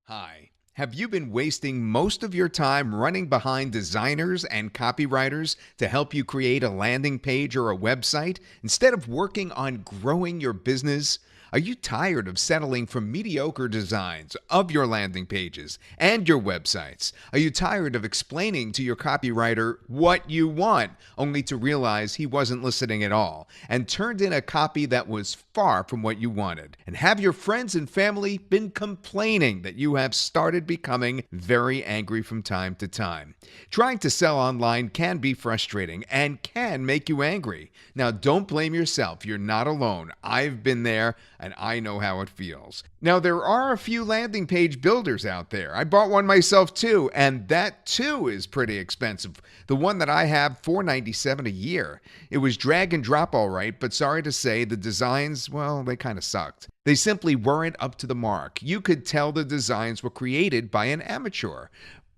Hi. Have you been wasting most of your time running behind designers and copywriters to help you create a landing page or a website instead of working on growing your business? Are you tired of settling for mediocre designs of your landing pages and your websites? Are you tired of explaining to your copywriter what you want, only to realize he wasn't listening at all and turned in a copy that was far from what you wanted? And have your friends and family been complaining that you have started becoming very angry from time to time? Trying to sell online can be frustrating and can make you angry. Now, don't blame yourself. You're not alone. I've been there, and I know how it feels. Now, there are a few landing page builders out there. I bought one myself too, and that too is pretty expensive. The one that I have, $4.97 a year. It was drag and drop all right, but sorry to say, the designs, well, they kind of sucked. They simply weren't up to the mark. You could tell the designs were created by an amateur,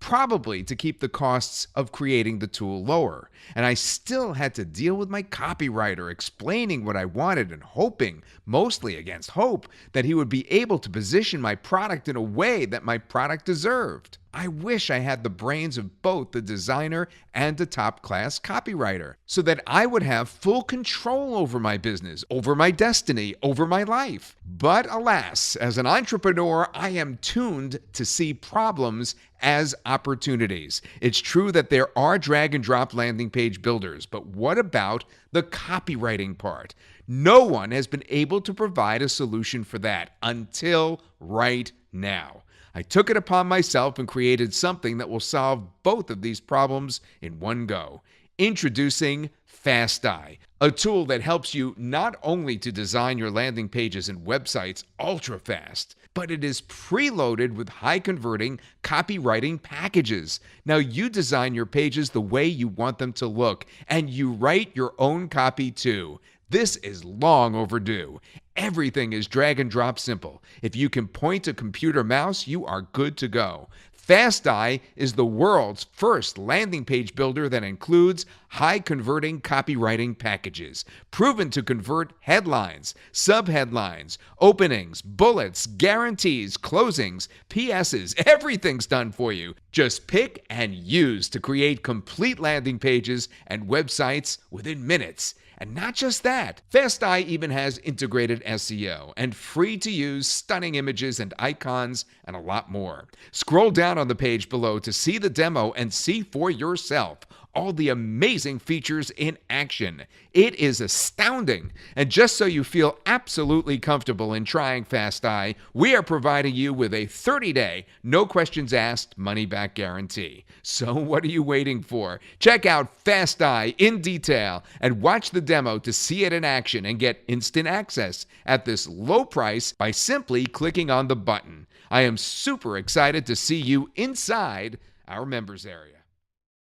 probably to keep the costs of creating the tool lower. And I still had to deal with my copywriter explaining what I wanted and hoping, mostly against hope, that he would be able to position my product in a way that my product deserved. I wish I had the brains of both the designer and a top-class copywriter so that I would have full control over my business, over my destiny, over my life. But alas, as an entrepreneur, I am tuned to see problems as opportunities. It's true that there are drag and drop landing page builders, but what about the copywriting part? No one has been able to provide a solution for that until right now. I took it upon myself and created something that will solve both of these problems in one go. Introducing FastEye, a tool that helps you not only to design your landing pages and websites ultra fast, but it is preloaded with high-converting copywriting packages. Now you design your pages the way you want them to look, and you write your own copy too. This is long overdue. Everything is drag and drop simple. If you can point a computer mouse, you are good to go. FastEye is the world's first landing page builder that includes high-converting copywriting packages, proven to convert headlines, subheadlines, openings, bullets, guarantees, closings, PSs. Everything's done for you. Just pick and use to create complete landing pages and websites within minutes. And not just that, FastEye even has integrated SEO and free-to-use stunning images and icons and a lot more. Scroll down on the page below to see the demo and see for yourself all the amazing features in action. It is astounding. And just so you feel absolutely comfortable in trying FastEye, we are providing you with a 30-day, no questions asked, money-back guarantee. So what are you waiting for? Check out FastEye in detail and watch the demo to see it in action and get instant access at this low price by simply clicking on the button. I am super excited to see you inside our members area.